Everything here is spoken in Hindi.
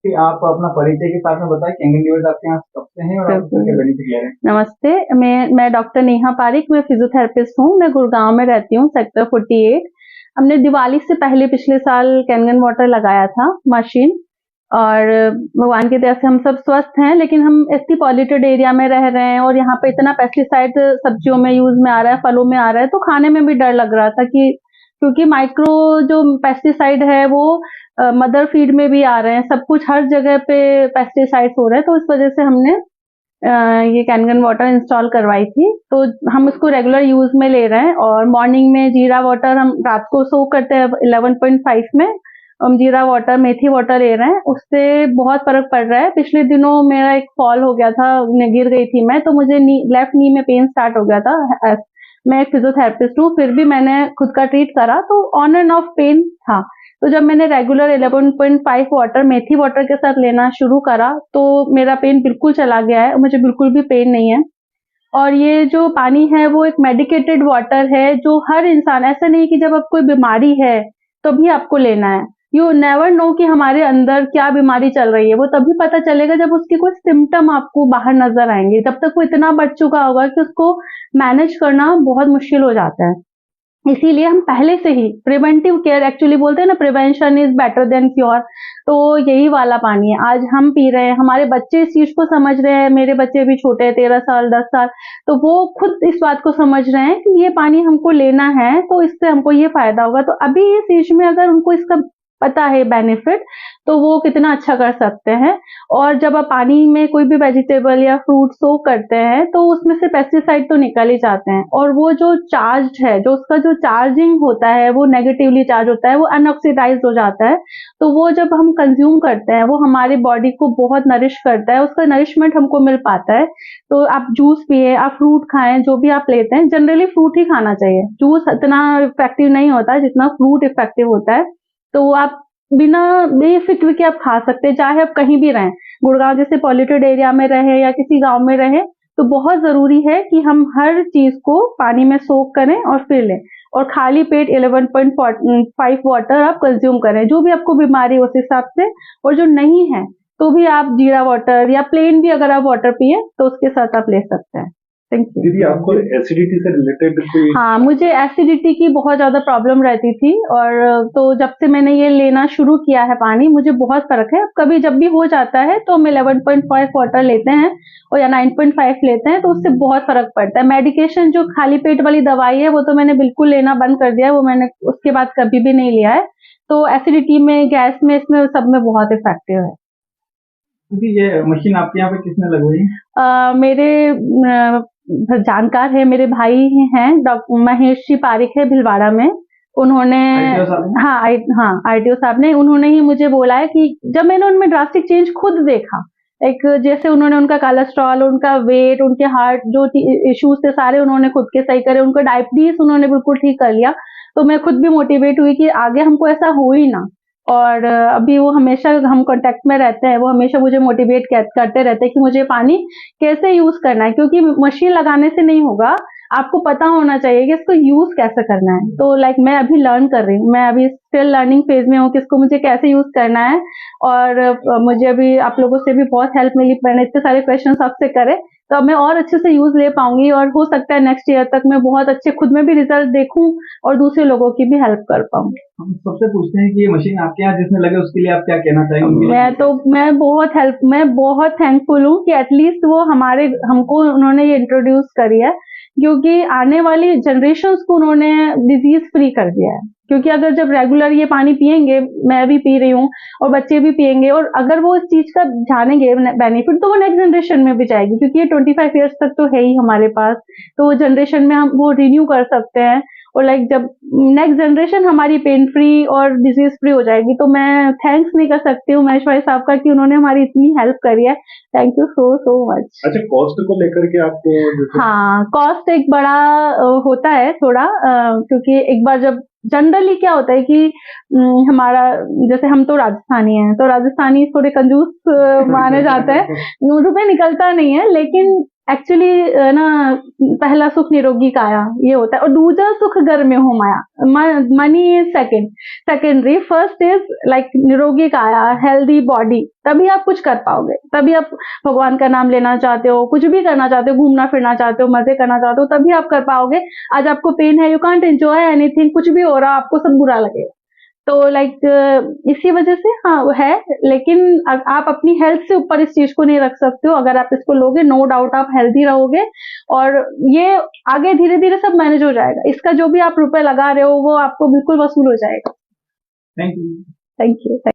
कि आप अपना परिचय के साथ में बताएं, कैंगन लीवर्स आपके यहाँ कब से हैं और आप उसके बेनिफिट ले रहे हैं। नमस्ते, मैं डॉक्टर नेहा पारिक, मैं फिजियोथेरेपिस्ट हूँ। मैं गुड़गांव में रहती हूँ, सेक्टर 48। हमने दिवाली से पहले पिछले साल कैंगन वाटर लगाया था मशीन, और भगवान की दया से हम सब स्वस्थ हैं। लेकिन हम इतनी पॉल्यूटेड एरिया में रह रहे हैं और यहाँ पे इतना पेस्टिसाइड सब्जियों में यूज में आ रहा है, फलों में आ रहा है, तो खाने में भी डर लग रहा था कि क्योंकि माइक्रो जो पेस्टिसाइड है वो मदर फीड में भी आ रहे हैं, सब कुछ हर जगह पे पेस्टिसाइड्स हो रहे हैं। तो इस वजह से हमने ये कैनगन वाटर इंस्टॉल करवाई थी। तो हम उसको रेगुलर यूज में ले रहे हैं, और मॉर्निंग में जीरा वाटर हम रात को सो करते हैं 11.5 में। हम जीरा वाटर, मेथी वाटर ले रहे हैं, उससे बहुत फर्क पड़ रहा है। पिछले दिनों मेरा एक फॉल हो गया था, गिर गई थी मैं, तो मुझे लेफ्ट नी में पेन स्टार्ट हो गया था। मैं एक फिजियोथेरेपिस्ट हूँ, फिर भी मैंने खुद का ट्रीट करा, तो ऑन एंड ऑफ पेन था। तो जब मैंने रेगुलर 11.5 वाटर मेथी वाटर के साथ लेना शुरू करा, तो मेरा पेन बिल्कुल चला गया है, मुझे बिल्कुल भी पेन नहीं है। और ये जो पानी है वो एक मेडिकेटेड वाटर है, जो हर इंसान, ऐसा नहीं कि जब आप कोई बीमारी है तभी आपको लेना है। यू नेवर नो कि हमारे अंदर क्या बीमारी चल रही है, वो तभी पता चलेगा जब उसके कोई सिम्टम आपको बाहर नजर आएंगे। तब तक वो इतना बढ़ चुका होगा कि उसको मैनेज करना बहुत मुश्किल हो जाता है। इसीलिए हम पहले से ही प्रिवेंटिव केयर, एक्चुअली बोलते हैं ना, prevention is better than cure. तो यही वाला पानी है आज हम पी रहे हैं, हमारे बच्चे इस चीज को समझ रहे हैं। मेरे बच्चे भी छोटे हैं, 13 साल 10 साल, तो वो खुद इस बात को समझ रहे हैं कि ये पानी हमको लेना है, तो इससे हमको ये फायदा होगा। तो अभी इस एज में अगर उनको इसका पता है बेनिफिट, तो वो कितना अच्छा कर सकते हैं। और जब आप पानी में कोई भी वेजिटेबल या फ्रूट सोक करते हैं, तो उसमें से पेस्टिसाइड तो निकल ही जाते हैं, और वो जो चार्ज है, जो उसका जो चार्जिंग होता है वो नेगेटिवली चार्ज होता है, वो अनऑक्सीडाइज हो जाता है। तो वो जब हम कंज्यूम करते हैं, वो हमारी बॉडी को बहुत नरिश करता है, उसका नरिशमेंट हमको मिल पाता है। तो आप जूस पिए, आप फ्रूट खाएं, जो भी आप लेते हैं, जनरली फ्रूट ही खाना चाहिए। जूस इतना इफेक्टिव नहीं होता है जितना फ्रूट इफेक्टिव होता है। तो आप बिना बेफिक्र के आप खा सकते हैं, चाहे आप कहीं भी रहें, गुड़गांव जैसे पॉल्यूटेड एरिया में रहे या किसी गांव में रहे। तो बहुत जरूरी है कि हम हर चीज को पानी में सोक करें और फिर लें, और खाली पेट 11.5 वाटर आप कंज्यूम करें, जो भी आपको बीमारी उस हिसाब से। और जो नहीं है तो भी आप जीरा वाटर या प्लेन भी अगर आप वाटर पिए तो उसके साथ आप ले सकते हैं। Thank you. दीदी, आपको एसिडिटी से रिलेटेड कोई? हाँ, मुझे एसिडिटी की बहुत ज्यादा प्रॉब्लम रहती थी, और तो जब से मैंने ये लेना शुरू किया है पानी, मुझे बहुत फर्क है। कभी जब भी हो जाता है तो हम 11.5 वाटर लेते हैं और या 9.5 लेते हैं, तो उससे बहुत फर्क पड़ता है। मेडिकेशन जो खाली पेट वाली दवाई है वो तो मैंने बिल्कुल लेना बंद कर दिया है, वो मैंने उसके बाद कभी भी नहीं लिया है। तो एसिडिटी में, गैस में, इसमें सब में बहुत इफेक्टिव है। दीदी, ये मशीन आपके यहाँ पे किसने लगवाई है? मेरे जानकार है, मेरे भाई हैं, डॉक्टर महेश जी पारिक है भिलवाड़ा में। उन्होंने, ITO साहब ने? हाँ, आरटीओ साहब ने, उन्होंने ही मुझे बोला है कि जब मैंने उनमें ड्रास्टिक चेंज खुद देखा, एक जैसे उन्होंने उनका कोलेस्ट्रॉल, उनका वेट, उनके हार्ट जो इश्यूज थे सारे उन्होंने खुद के सही करे, उनका डायबिटीज उन्होंने बिल्कुल ठीक कर लिया। तो मैं खुद भी मोटिवेट हुई कि आगे हमको ऐसा हो ही ना। और अभी वो हमेशा, हम कांटेक्ट में रहते हैं, वो हमेशा मुझे मोटिवेट करते रहते हैं कि मुझे पानी कैसे यूज करना है, क्योंकि मशीन लगाने से नहीं होगा, आपको पता होना चाहिए कि इसको यूज कैसे करना है। तो मैं अभी लर्न कर रही हूँ, मैं अभी स्टिल लर्निंग फेज में हूँ कि इसको मुझे कैसे यूज करना है। और मुझे अभी आप लोगों से भी बहुत हेल्प मिली, मैंने इतने सारे क्वेश्चन आपसे करे, तो अब मैं और अच्छे से यूज ले पाऊंगी, और हो सकता है नेक्स्ट ईयर तक मैं बहुत अच्छे खुद में भी रिजल्ट देखूं और दूसरे लोगों की भी हेल्प कर पाऊँ। हम सबसे पूछते हैं कि ये मशीन आपके यहाँ जिसने लगे उसके लिए आप क्या कहना चाहेंगे? मैं बहुत थैंकफुल हूँ कि एटलीस्ट वो हमको उन्होंने ये इंट्रोड्यूस करी है, क्योंकि आने वाली जनरेशन्स को उन्होंने डिजीज फ्री कर दिया है। क्योंकि अगर जब रेगुलर ये पानी पियेंगे, मैं भी पी रही हूँ और बच्चे भी पियेंगे, और अगर वो इस चीज का जानेंगे बेनिफिट, तो वो नेक्स्ट जनरेशन में भी जाएगी, क्योंकि ये 25 ईयर्स तक तो है ही हमारे पास। तो वो जनरेशन में हम वो रिन्यू कर सकते हैं, और जब नेक्स्ट जनरेशन हमारी पेन फ्री और डिजीज फ्री हो जाएगी, तो मैं थैंक्स नहीं कर सकती हूँ महेश भाई साहब का कि उन्होंने हमारी इतनी हेल्प करी है। Thank you so so much. अच्छा, कॉस्ट को लेकर के आपको? हाँ, कॉस्ट एक बड़ा होता है थोड़ा, क्योंकि एक बार जब जनरली क्या होता है कि हमारा, जैसे हम तो राजस्थानी हैं, तो राजस्थानी थोड़े कंजूस माने जाते हैं, रुपए निकलता नहीं है। लेकिन एक्चुअली ना, पहला सुख निरोगी काया ये होता है, और दूसरा सुख घर में हो माया। Money is secondary, first is like निरोगी काया, हेल्दी बॉडी, तभी आप कुछ कर पाओगे, तभी आप भगवान का नाम लेना चाहते हो, कुछ भी करना चाहते हो, घूमना फिरना चाहते हो, मजे करना चाहते हो, तभी आप कर पाओगे। आज आपको पेन है, यू कांट एंजॉय एनीथिंग, कुछ भी हो रहा आपको सब बुरा लगेगा। तो लाइक इसी वजह से हाँ वो है, लेकिन आप अपनी हेल्थ से ऊपर इस चीज को नहीं रख सकते हो। अगर आप इसको लोगे, नो डाउट आप हेल्दी रहोगे, और ये आगे धीरे धीरे सब मैनेज हो जाएगा। इसका जो भी आप रुपए लगा रहे हो वो आपको बिल्कुल वसूल हो जाएगा। Thank you. Thank you.